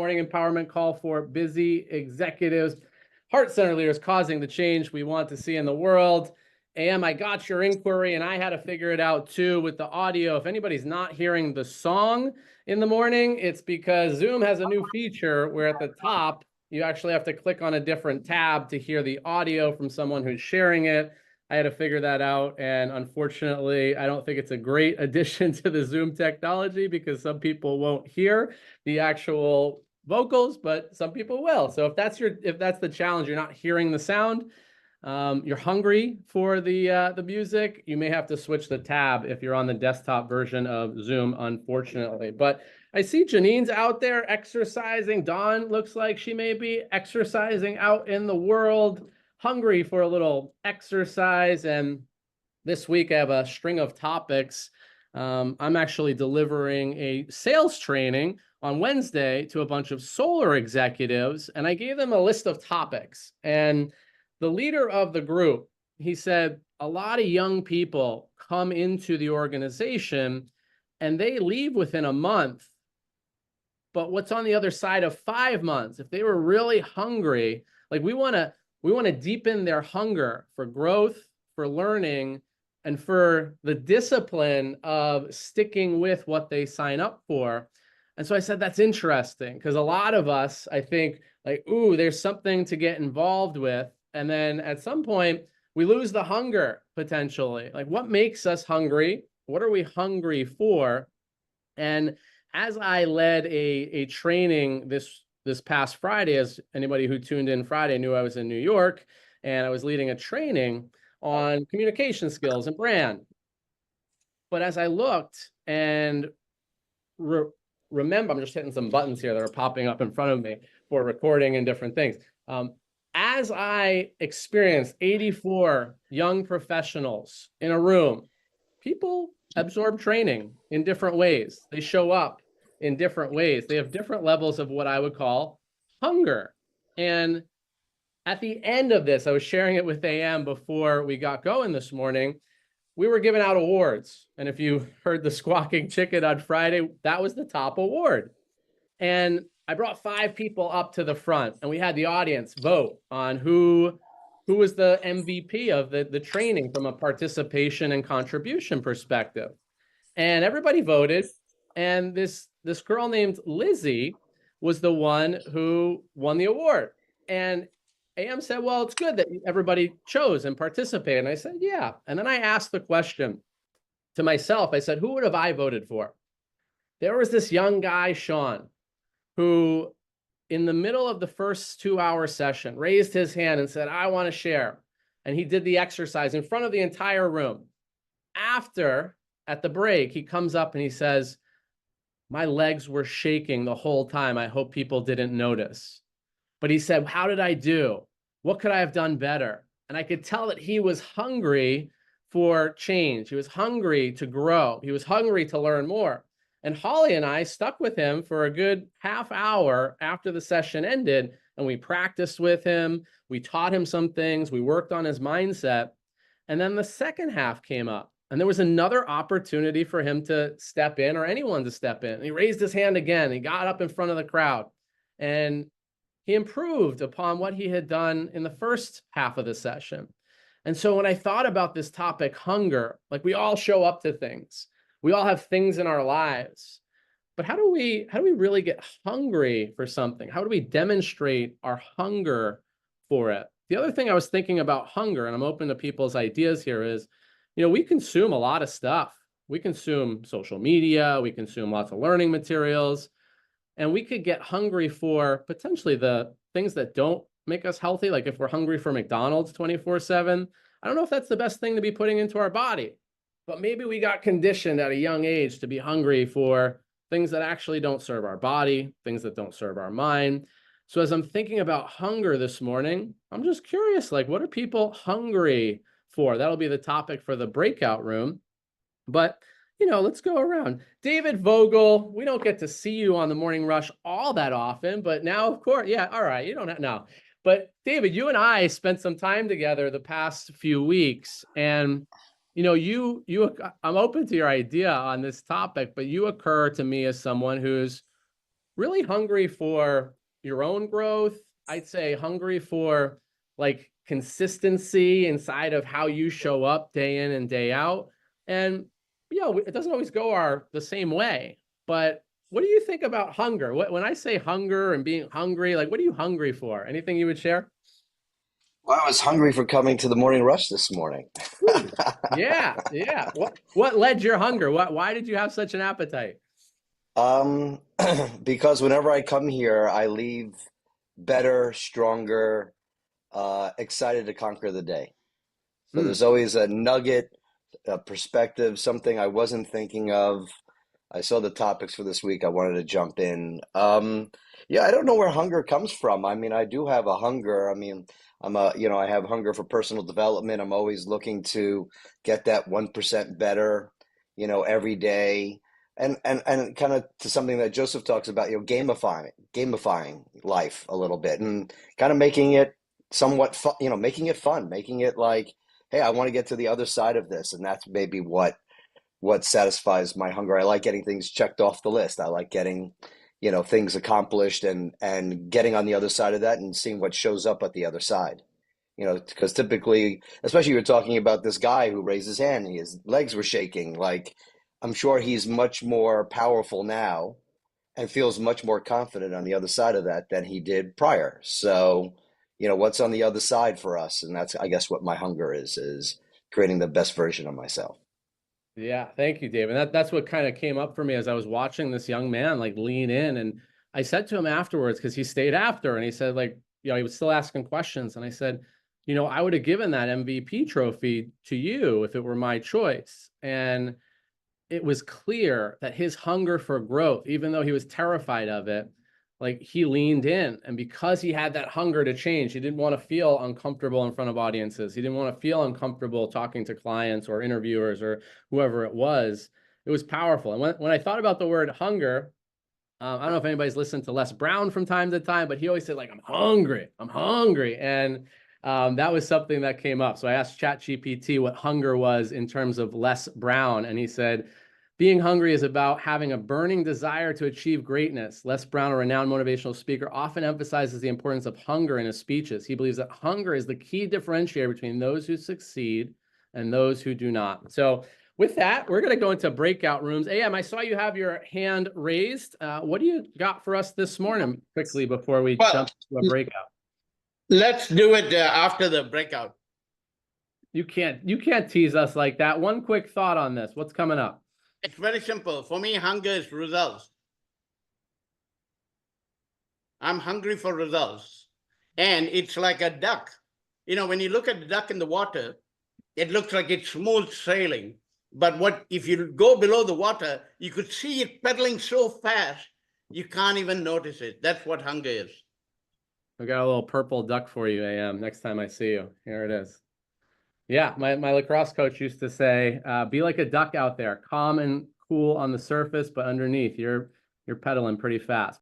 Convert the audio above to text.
morning empowerment call for busy executives, heart center leaders causing the change we want to see in the world. AM, I got your inquiry and I had to figure it out too with the audio. If anybody's not hearing the song in the morning, it's because Zoom has a new feature where at the top, you actually have to click on a different tab to hear the audio from someone who's sharing it. I had to figure that out. And unfortunately, I don't think it's a great addition to the Zoom technology because some people won't hear the actual vocals, but some people will. So if that's the challenge, you're not hearing the sound, you're hungry for the music, you may have to switch the tab if you're on the desktop version of Zoom, unfortunately. But I see Janine's out there exercising. Dawn looks like she may be exercising out in the world, hungry for a little exercise. And this week I have a string of topics. I'm actually delivering a sales training on Wednesday to a bunch of solar executives, and I gave them a list of topics. And the leader of the group, he said, a lot of young people come into the organization and they leave within a month. But what's on the other side of 5 months? If they were really hungry, like we want to deepen their hunger for growth, for learning, and for the discipline of sticking with what they sign up for. And so I said, that's interesting, because a lot of us, I think, like, ooh, there's something to get involved with. And then at some point, we lose the hunger potentially. Like, what makes us hungry? What are we hungry for? And as I led a training this past Friday, as anybody who tuned in Friday knew I was in New York, and I was leading a training on communication skills and brand. But as I looked and remember, I'm just hitting some buttons here that are popping up in front of me for recording and different things. As I experienced 84 young professionals in a room, people absorb training in different ways. They show up in different ways. They have different levels of what I would call hunger. And at the end of this, I was sharing it with AM before we got going this morning. We were giving out awards. And if you heard the squawking chicken on Friday, that was the top award. And I brought 5 people up to the front, and we had the audience vote on who was the MVP of the training from a participation and contribution perspective. And everybody voted. And this girl named Lizzie was the one who won the award. And AM said, well, it's good that everybody chose and participated. And I said, yeah. And then I asked the question to myself. I said, who would have I voted for? There was this young guy, Sean, who in the middle of the first 2-hour session raised his hand and said, I want to share. And he did the exercise in front of the entire room. After, at the break, he comes up and he says, my legs were shaking the whole time. I hope people didn't notice. But he said, how did I do? What could I have done better? And I could tell that he was hungry for change. He was hungry to grow. He was hungry to learn more. And Holly and I stuck with him for a good half hour after the session ended, and we practiced with him. We taught him some things. We worked on his mindset. And then the second half came up, and there was another opportunity for him to step in, or anyone to step in. And he raised his hand again. He got up in front of the crowd, and he improved upon what he had done in the first half of the session. And so when I thought about this topic, hunger, like we all show up to things. We all have things in our lives, but how do we really get hungry for something? How do we demonstrate our hunger for it? The other thing I was thinking about hunger, and I'm open to people's ideas here, is, we consume a lot of stuff. We consume social media, we consume lots of learning materials, and we could get hungry for potentially the things that don't make us healthy. Like if we're hungry for McDonald's 24/7, I don't know if that's the best thing to be putting into our body. But maybe we got conditioned at a young age to be hungry for things that actually don't serve our body, things that don't serve our mind. So as I'm thinking about hunger this morning, I'm just curious, like, what are people hungry for? That'll be the topic for the breakout room. But, let's go around. David Vogel, we don't get to see you on the Morning Rush all that often, but now, of course, yeah, all right, you don't know. But David, you and I spent some time together the past few weeks, and I'm open to your idea on this topic, but you occur to me as someone who's really hungry for your own growth. I'd say hungry for like consistency inside of how you show up day in and day out. And it doesn't always go the same way. But what do you think about hunger? When I say hunger and being hungry, like what are you hungry for? Anything you would share? Well, I was hungry for coming to the morning rush this morning. Ooh, yeah, yeah. What led your hunger? Why did you have such an appetite? Um, because whenever I come here, I leave better, stronger, excited to conquer the day. So Hmm. there's always a nugget, a perspective, something I wasn't thinking of. I saw the topics for this week. I wanted to jump in. Yeah, I don't know where hunger comes from. I mean, I do have a hunger. I mean, I have hunger for personal development. I'm always looking to get that 1% better, every day. And kind of to something that Joseph talks about, gamifying life a little bit and kind of making it somewhat fun, making it fun, making it like, hey, I want to get to the other side of this. And that's maybe what satisfies my hunger. I like getting things checked off the list. I like getting, things accomplished and getting on the other side of that and seeing what shows up at the other side. Because typically, especially you're talking about this guy who raised his hand, his legs were shaking. Like, I'm sure he's much more powerful now and feels much more confident on the other side of that than he did prior. So, what's on the other side for us? And that's, I guess, what my hunger is creating the best version of myself. Yeah, thank you, Dave. And that's what kind of came up for me as I was watching this young man like lean in. And I said to him afterwards, because he stayed after and he said, like, he was still asking questions. And I said, I would have given that MVP trophy to you if it were my choice. And it was clear that his hunger for growth, even though he was terrified of it, like he leaned in. And because he had that hunger to change, he didn't want to feel uncomfortable in front of audiences. He didn't want to feel uncomfortable talking to clients or interviewers or whoever it was. It was powerful. And when I thought about the word hunger, I don't know if anybody's listened to Les Brown from time to time, but he always said, like, I'm hungry. I'm hungry. And that was something that came up. So I asked ChatGPT what hunger was in terms of Les Brown. And he said, being hungry is about having a burning desire to achieve greatness. Les Brown, a renowned motivational speaker, often emphasizes the importance of hunger in his speeches. He believes that hunger is the key differentiator between those who succeed and those who do not. So with that, we're going to go into breakout rooms. AM, I saw you have your hand raised. What do you got for us this morning quickly before we Well, jump to a breakout? let's do it after the breakout. You can't tease us like that. One quick thought on this. What's coming up? It's very simple. For me, hunger is results. I'm hungry for results. And it's like a duck. When you look at the duck in the water, it looks like it's smooth sailing. But if you go below the water, you could see it pedaling so fast, you can't even notice it. That's what hunger is. I got a little purple duck for you, AM, next time I see you. Here it is. Yeah, my lacrosse coach used to say, be like a duck out there, calm and cool on the surface, but underneath you're pedaling pretty fast.